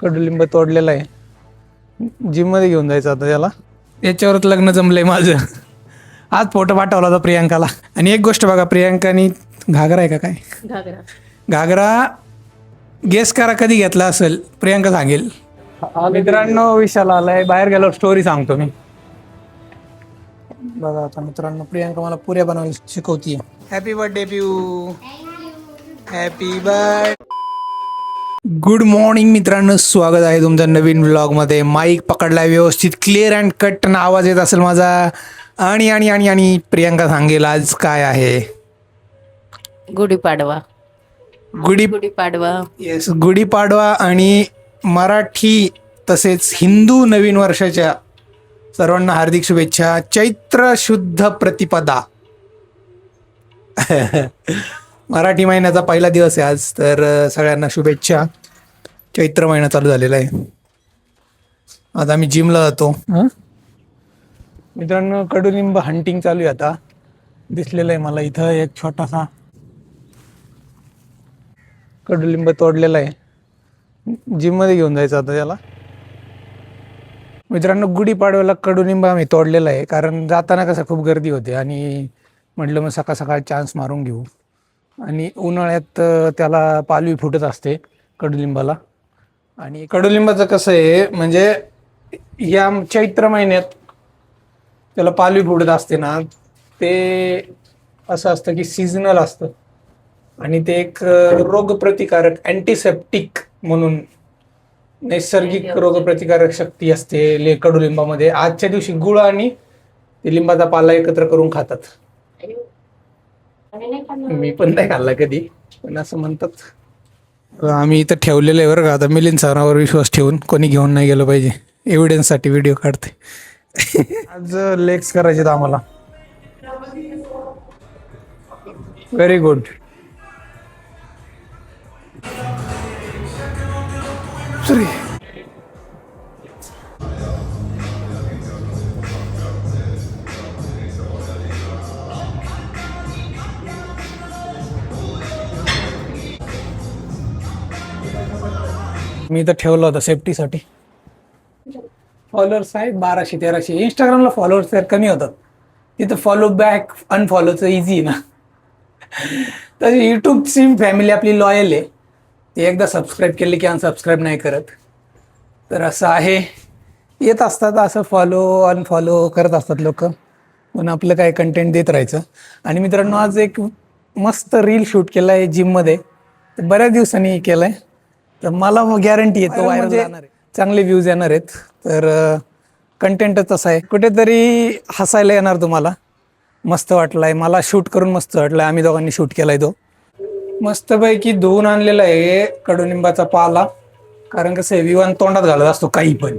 कडुलिंब तोडलेला आहे. जिम मध्ये घेऊन जायचं आता त्याला. याच्यावरच लग्न जमलंय माझं. आज फोटो पाठवला होता प्रियांकाला. आणि एक गोष्ट बघा, प्रियांकानी घागरा आहे का काय, घागरा गेस करा कधी घेतला असेल, प्रियांका सांगेल. मित्रांनो विशाल आलाय, बाहेर गेलो स्टोरी सांगतो मी. बघा आता मित्रांनो, प्रियांका मला पुऱ्या बनवायला शिकवतीये. Happy birthday Piu, happy birthday. Good morning मित्रांनो, स्वागत आहे तुमच्या नवीन व्लॉगमध्ये. माईक पकडलाय व्यवस्थित, क्लिअर अँड कट आवाज येत असेल माझा. आणि आणि आणि आणि प्रियांका सांगेल आज काय आहे. गुढीपाडवा. येस, गुढीपाडवा आणि मराठी तसेच हिंदू नवीन वर्षाच्या सर्वांना हार्दिक शुभेच्छा. चैत्र शुद्ध प्रतिपदा. मराठी महिन्याचा पहिला दिवस आहे आज, तर सगळ्यांना शुभेच्छा. चैत्र महिना चालू झालेला आहे. आता आम्ही जिमला जातो. मित्रांनो, कडुलिंब हंटिंग चालू आहे आता. दिसलेलं आहे मला इथं एक छोटासा कडुलिंब तोडलेला आहे. जिम मध्ये घेऊन जायचं आता त्याला. मित्रांनो, गुढीपाडव्याला कडुलिंब आम्ही तोडलेला आहे, कारण जाताना कसं खूप गर्दी होते आणि म्हटलं मग सकाळ सकाळ चान्स मारून घेऊ. आणि उन्हाळ्यात त्याला पालवी फुटत असते कडुलिंबाला. आणि कडुलिंबाचं कसं आहे, म्हणजे या चैत्र महिन्यात त्याला पालवी फुटत असते ना, ते असं असतं की सीझनल असतं. आणि ते एक रोगप्रतिकारक अँटीसेप्टिक म्हणून नैसर्गिक रोगप्रतिकारक शक्ती असते कडुलिंबामध्ये. आजच्या दिवशी गुळ आणि ते लिंबाचा पाला एकत्र करून खातात. मी पण नाही खाल्ला कधी, पण असं म्हणतात. आम्ही इथं ठेवलेलं आहे बरं का. आता मिलिंद सरांवर विश्वास ठेवून कोणी घेऊन नाही गेलं पाहिजे. एव्हिडन्ससाठी व्हिडिओ काढते. आज लेग्स करायचे आम्हाला. Very good. सॉरी. मी इथं ठेवलं होतं सेफ्टीसाठी. फॉलोअर्स आहेत 1200-1300. इंस्टाग्रामला फॉलोअर्स तर कमी होतात, तिथं फॉलो बॅक अनफॉलोचं इझी आहे ना. तशी यूट्यूबची फॅमिली आपली लॉयल आहे. ते एकदा सबस्क्राईब केले की अनसबस्क्राईब नाही करत. तर असं आहे, येत असतात असं फॉलो अनफॉलो करत असतात लोक. पण आपलं काय कंटेंट देत राहायचं. आणि मित्रांनो, आज एक मस्त रील शूट केला आहे जिममध्ये. तर बऱ्याच दिवसांनी केलं आहे, तर मला मग गॅरंटी येतो व्हायरल जाणार आहे, चांगले व्ह्यूज येणार आहेत. तर कंटेंटच असं आहे, कुठेतरी हसायला येणार तुम्हाला. मस्त वाटलाय मला, शूट करून मस्त वाटलाय. आम्ही दोघांनी शूट केलाय तो. मस्तपैकी धुवून आणलेला आहे कडुलिंबाचा पाला. कारण कसं आहे, विवान तोंडात घालत असतो काही पण,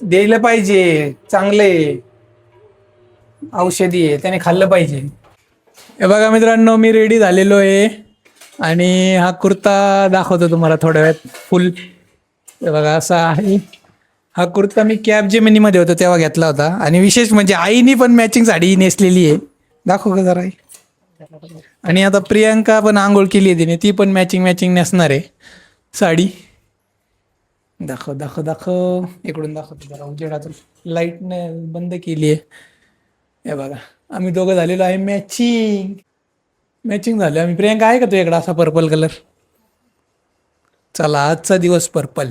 द्यायला पाहिजे. चांगले औषधी आहे, त्याने खाल्लं पाहिजे. हे बघा मित्रांनो, मी रेडी झालेलो आहे. आणि हा कुर्ता दाखवतो तुम्हाला थोड्या वेळात फुल. हे बघा असा आहे हा कुर्ता. मी कॅब जेमिनीमध्ये होतो तेव्हा घेतला होता. आणि विशेष म्हणजे आईनी पण मॅचिंग साडी नेसलेली आहे. दाखव का जरा. आणि आता प्रियांका पण आंघोळ केली आहे तिने, ती पण मॅचिंग नेसणार आहे साडी. दाखव दाखव दाखव, इकडून दाखवतो जरा उजेडातून. लाईटने बंद केली आहे. हे बघा, आम्ही दोघं झालेलो आहे मॅचिंग झालं आम्ही. प्रियांका आहे का तुझ्याकडे असा पर्पल कलर? चला आजचा दिवस पर्पल.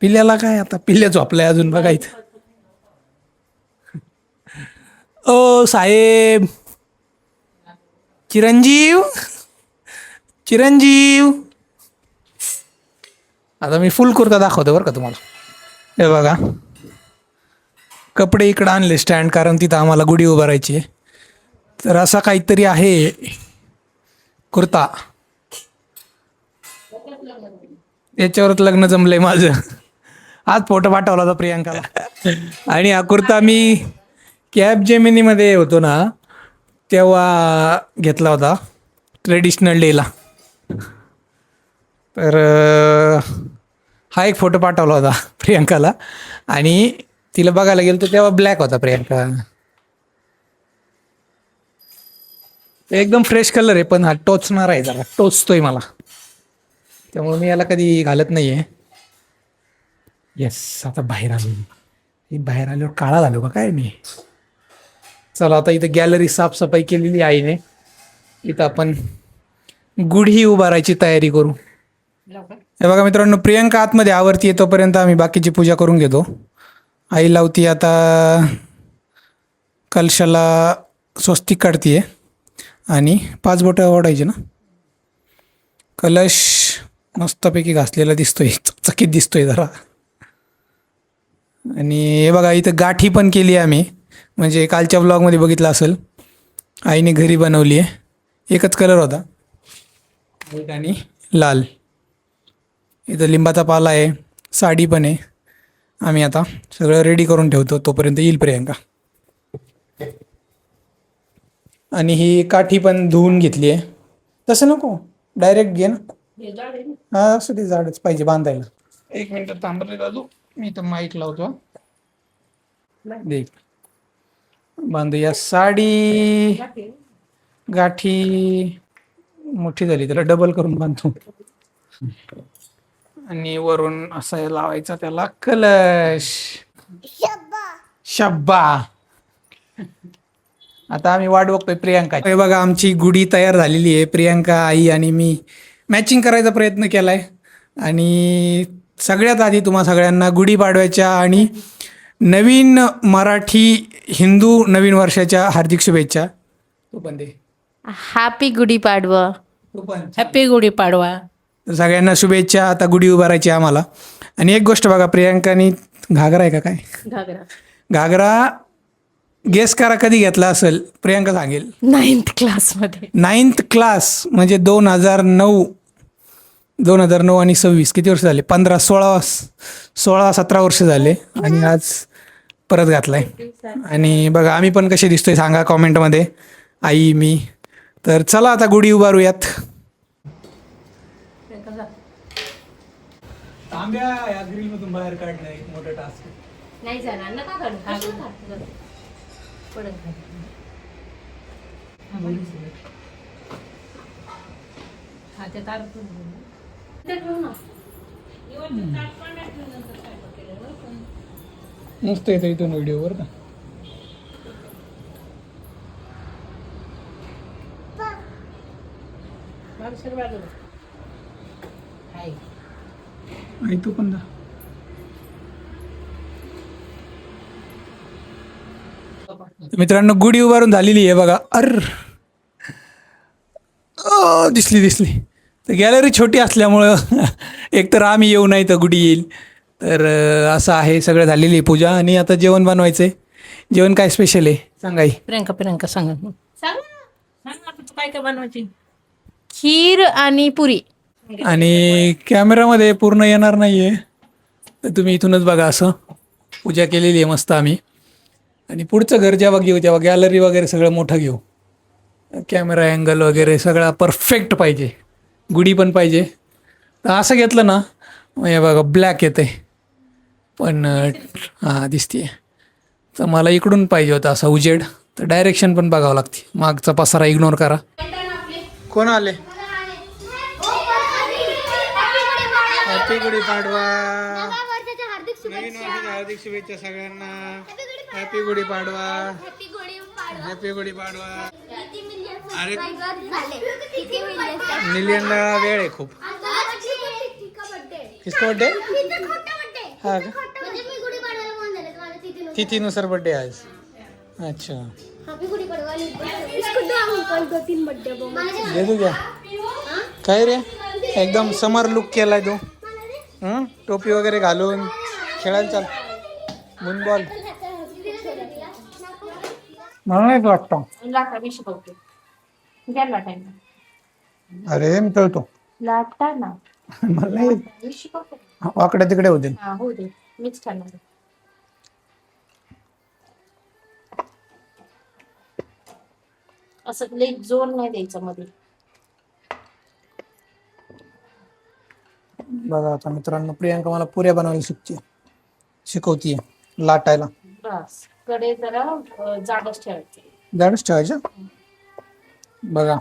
पिल्याला काय, आता पिल्या झोपलाय अजून बघायचं. ओ साहेब, चिरंजीव. आता मी फुल कुर्ता दाखवतो बरं का तुम्हाला. हे बघा, कपडे इकडं आणले स्टँड, कारण तिथं आम्हाला गुढी उभारायची आहे. तर असा काहीतरी आहे कुर्ता. याच्यावरच लग्न जमलंय माझं. आज फोटो पाठवला होता प्रियांकाला. आणि हा कुर्ता मी कॅब जेमिनीमध्ये होतो ना, तेव्हा घेतला होता ट्रेडिशनल डेला. तर हा एक फोटो पाठवला होता प्रियांकाला. आणि तिला बघायला गेलो तर तेव्हा ब्लॅक होता प्रियांका. एकदम फ्रेश कलर आहे, पण हा टोचणार आहे, जरा टोचतोय मला. त्यामुळे मी याला कधी घालत नाहीये. येस, आता बाहेर आलो मी. बाहेर आल्यावर काळा झालो का काय मी. चला आता इथं गॅलरी साफसफाई केलेली आईने. इथं आपण गुढी उभारायची तयारी करू. हे बघा मित्रांनो, प्रियंका आतमध्ये आवरती तोपर्यंत आम्ही बाकीची पूजा करून घेतो. आई लावती आता कलशाला स्वस्तिक काढतीये आणि 5 बोटं ओढायची ना. कलश मस्तपैकी घासलेला दिसतोय, चकचकीत दिसतोय जरा. आणि हे बघा इथं गाठी पण केली आहे आम्ही, म्हणजे कालच्या ब्लॉगमध्ये बघितलं असेल, आईने घरी बनवली आहे. एकच कलर होता, व्हाईट आणि लाल. इथं लिंबाचा पाला आहे, साडी पण आहे. आम्ही आता सगळं रेडी करून ठेवतो, तोपर्यंत येईल प्रियंका. आणि ही काठी पण धुवून घेतली आहे. तसं नको, डायरेक्ट घे ना. हा असं ते झाडच पाहिजे बांधायला. 1 मिनिट थांबले दादू, मी तर माईक लावतो. देख बांधूया साडी. गाठी मोठी झाली, त्याला डबल करून बांधतो. आणि वरून असं लावायचा त्याला कलश. शब्बा. आता आम्ही वाट बघतोय प्रियांका. हे बघा आमची गुढी तयार झालेली आहे. प्रियांका, आई आणि मी मॅचिंग करायचा प्रयत्न केलाय. आणि सगळ्यात आधी तुम्हा सगळ्यांना गुढीपाडव्याच्या आणि नवीन मराठी हिंदू नवीन वर्षाच्या हार्दिक शुभेच्छा. तू पण दे. हॅपी गुढीपाडवा. तू पण. हॅपी गुढीपाडवा. तर सगळ्यांना शुभेच्छा. आता गुढी उभारायची आम्हाला. आणि एक गोष्ट बघा, प्रियांकानी घागरा आहे का काय, घागरा गेस करा कधी घेतला असेल. प्रियांका सांगेल. 9th क्लासमध्ये. 9th क्लास म्हणजे 2009 आणि 26 किती वर्ष झाले. 16-17 वर्ष झाले. आणि आज परत घातलाय. आणि बघा आम्ही पण कसे दिसतोय सांगा कॉमेंटमध्ये, आई मी. तर चला आता गुढी उभारूयात. तांब्या या ग्रिल मधून बाहेर काढणं एक मोठं टास्क. नाही जाणार ना का मस्त येतो इथून व्हिडिओवर का. आई तू पण जा. मित्रांनो गुढी उभारून झालेली आहे बघा. दिसली. तर गॅलरी छोटी असल्यामुळं एक तर आम्ही येऊ नाही तर गुढी येईल. तर असं आहे, सगळं झालेली आहे पूजा. आणि आता जेवण बनवायचंय. जेवण काय स्पेशल आहे सांगाई. प्रियंका सांगा. काय बनवायची. खीर आणि पुरी. आणि कॅमेरामध्ये पूर्ण येणार नाहीये, तर तुम्ही इथूनच बघा. असं पूजा केलेली आहे मस्त आम्ही. आणि पुढचं घर जेव्हा घेऊ तेव्हा गॅलरी वगैरे सगळं मोठं घेऊ. कॅमेरा अँगल वगैरे सगळा परफेक्ट पाहिजे. गुढी पण पाहिजे. तर असं घेतलं ना, हे बघा ब्लॅक येते पण हां दिसते. तर मला इकडून पाहिजे होता असा उजेड. तर डायरेक्शन पण बघावं लागते. मागचा पसारा इग्नोर करा. कोण आले. हॅपी गुढीपाडवा. नवीन वर्षाच्या हार्दिक शुभेच्छा सगळ्यांना. हॅपी गुढीपाडवा. हॅपी गुढीपाडवा. अरे मिलियनला वेळ आहे खूप. किसका बर्थडे. हा का, तिथीनुसार बर्थडे आज. अच्छा दे तू घ्या. काय रे एकदम समर लुक केलाय तू. टोपी वगैरे घालून खेळायला चाल. मुनबॉल मला नाही वाटतं. अरे मी तळतो. मला नाही वाकडे तिकडे होते. असं लई जोर नाही द्यायचा मध्ये. बघा आता मित्रांनो, प्रियांका मला पुऱ्या बनवायला शिकवतीये लाटायला. बस कडे जरा जाडच ठेवायचे. जाडच ठेवायचं. बघा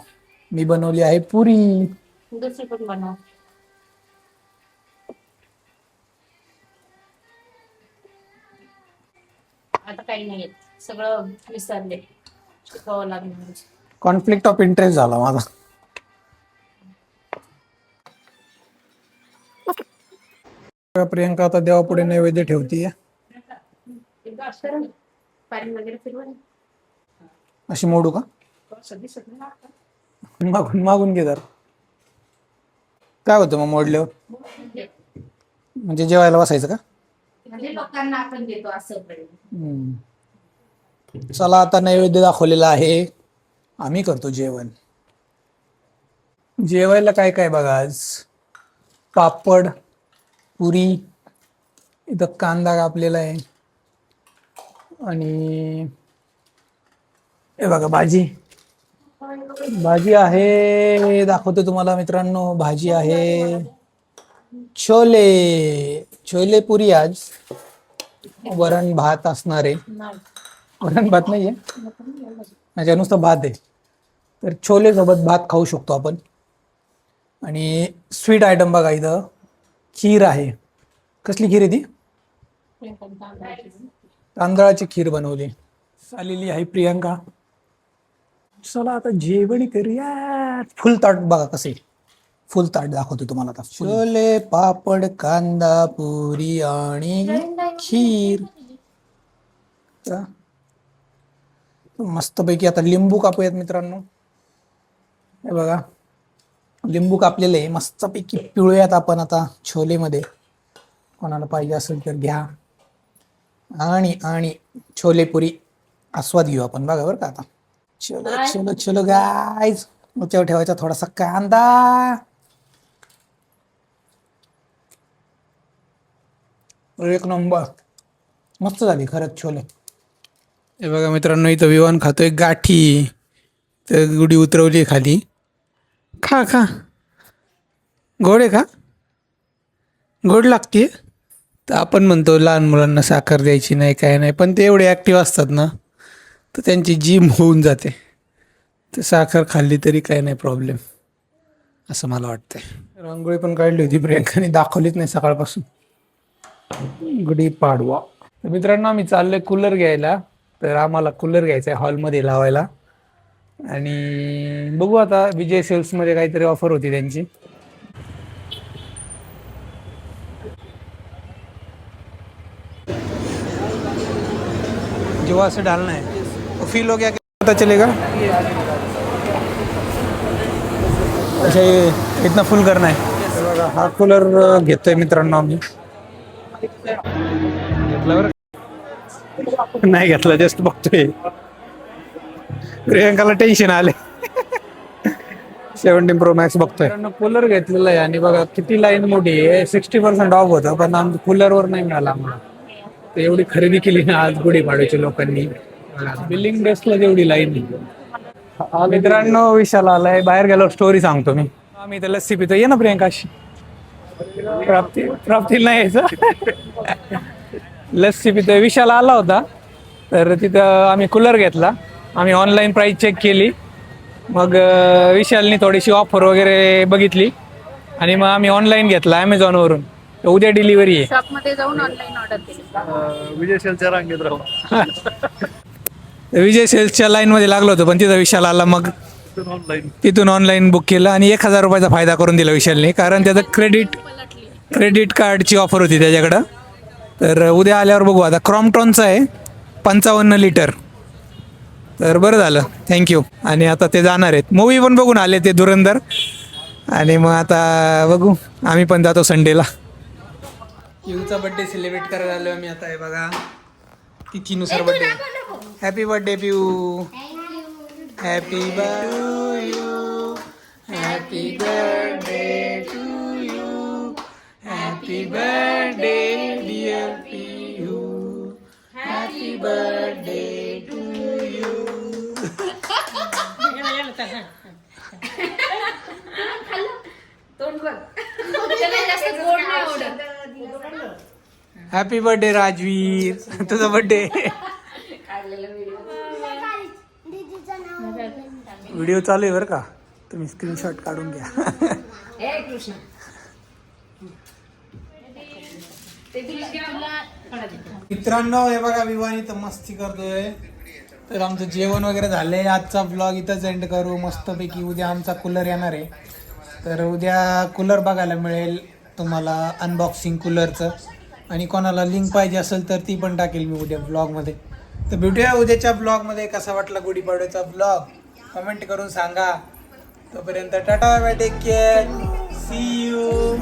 मी बनवली आहे पुरी. दुसरी पण बनव. आता काही नाही येत, सगळं विसरले, शिकावं लागणार. कॉन्फ्लिक्ट ऑफ इंटरेस्ट झाला माझा. प्रियंका आता देवापुढे नैवेद्य ठेवतीये. पाणी वगैरे फिरवा. अशी मोडू का? मागून मागून घे जरा. काय होतं मग मोडल्यावर? म्हणजे जेवायला बसायचं का? म्हणजे लोकांना आपण देतो असं. चला आता नैवेद्य दाखवलेला आहे, आम्ही करतो जेवण. जेवायला काय काय बघा आज. पापड, पुरी, इथं कांदा कापलेला आहे आणि हे बघा भाजी. भाजी आहे, दाखवतो तुम्हाला मित्रांनो. भाजी आहे छोले, छोले पुरी. आज वरण भात असणार आहे. वरण भात नाहीये, अच्छा नुसतं भात आहे. तर छोले सोबत भात खाऊ शकतो आपण. आणि स्वीट आयटम बघा इथं खीर आहे. कसली खीर आहे ती? तांदळाची खीर बनवली. आलेली आहे प्रियंका. चला आता जेवण करूया. फुल ताट बघा कसे, फुल ताट दाखवतो तुम्हाला आता. छोले, पापड, कांदा, पुरी आणि खीर. मस्तपैकी आता लिंबू कापूयात मित्रांनो. हे बघा लिंबू कापलेले आहे, मस्तपैकी पिळूयात आपण आता छोलेमध्ये. कोणाला पाहिजे असेल तर घ्या. आणि आणि छोले पुरी आस्वाद घेऊ आपण बघा बरं का आता. चलो चलो चलो गाईज. उच्यावर ठेवायचा थोडासा कांदा. एक नंबर मस्त झाली खरंच छोले. हे बघा मित्रांनो इथं विवान खातोय गाठी. तर गुढी उतरवली खाली. खा खा, गोड आहे का? गोड लागते. तर आपण म्हणतो लहान मुलांना साखर द्यायची नाही काय नाही, पण ते एवढे ॲक्टिव्ह असतात ना तर त्यांची जिम होऊन जाते. तर साखर खाल्ली तरी काही नाही प्रॉब्लेम, असं मला वाटतंय. रांगोळी पण काढली होती प्रियंकाने, दाखवलीच नाही सकाळपासून. गुढी पाडवा. तर मित्रांनो आम्ही चाललोय कूलर घ्यायला. तर आम्हाला कूलर घ्यायचा आहे हॉलमध्ये लावायला. आणि बघू आता विजय सेल्समध्ये काहीतरी ऑफर होती त्यांची. जो से डालना है तो फील हो गया कि पता चलेगा. अच्छा ये इतना फुल करना है. बघा हा कूलर घेतोय मित्रांनो आम्ही. घेतला बरं नाही घेतला, जस्ट बघतोय. प्रियंकाला टेन्शन आले. 17 Pro Max बघतोय. कूलर घेतलेला आहे आणि बघा किती लाईन मोठी आहे. 60% ऑफ होतं पण आमच्या कूलरवर नाही मिळाला आम्हाला. तर एवढी खरेदी केली ना आज गुढीपाडव्याच्या लोकांनी. बिलिंग डेस्कला जेवढी लाईन. मित्रांनो विशाल आलाय. बाहेर गेलो स्टोरी सांगतो मी. आम्ही इथं लस्सी पितो. ये ना प्रियंकाशी. प्राप्ती नाही यायचं. लस्सी पितोय. विशाल आला होता तर तिथं आम्ही कूलर घेतला. आम्ही ऑनलाईन प्राइस चेक केली. मग विशालनी थोडीशी ऑफर वगैरे बघितली आणि मग आम्ही ऑनलाईन घेतला ॲमेझॉनवरून. उद्या डिलिव्हरी आहे. शॉपमध्ये जाऊन ऑनलाईन ऑर्डर केली. विजय सेलच्या रांगेत राहू. विजय सेल्सच्या लाईनमध्ये लागलो होतो पण तिथं विशाल आला. मग ऑनलाईन तिथून ऑनलाईन बुक केलं आणि 1000 रुपयाचा फायदा करून दिला विशालने. कारण त्याचं क्रेडिट कार्डची ऑफर होती त्याच्याकडं. तर उद्या आल्यावर बघू. आता क्रॉम्प्टॉनचं आहे 55 लिटर. तर बरं झालं, थँक्यू. आणि आता ते जाणार आहेत. मूवी पण बघून आले ते धुरंधर. आणि मग आता बघू, आम्ही पण जातो संडेला. पिऊचा बर्थडे सेलिब्रेट करायला आलो आम्ही आता. आहे बघा तिथीनुसार birthday. Happy birthday Piu. Happy birthday you. Happy birthday to you. Happy birthday dear Piu. Happy birthday to you. Happy birthday Rajveer. तुझा बर्थडे. व्हिडिओ चालू आहे बरं का, तुम्ही स्क्रीनशॉट काढून घ्या. मित्रांनो हे बघा विवान इथं मस्ती करतोय. तर आमचं जेवण वगैरे झालंय. आजचा ब्लॉग इथंच एंड करू मस्तपैकी. उद्या आमचा कूलर येणार आहे. तर उद्या कूलर बघायला मिळेल तुम्हाला अनबॉक्सिंग कूलरचं. आणि कोणाला लिंक पाहिजे असेल तर ती पण टाकेल मी उद्या ब्लॉगमध्ये. तर भेटूया उद्याच्या ब्लॉगमध्ये. कसा वाटला गुढीपाडव्याचा ब्लॉग कमेंट करून सांगा. तोपर्यंत tata bye bye, take care, see you.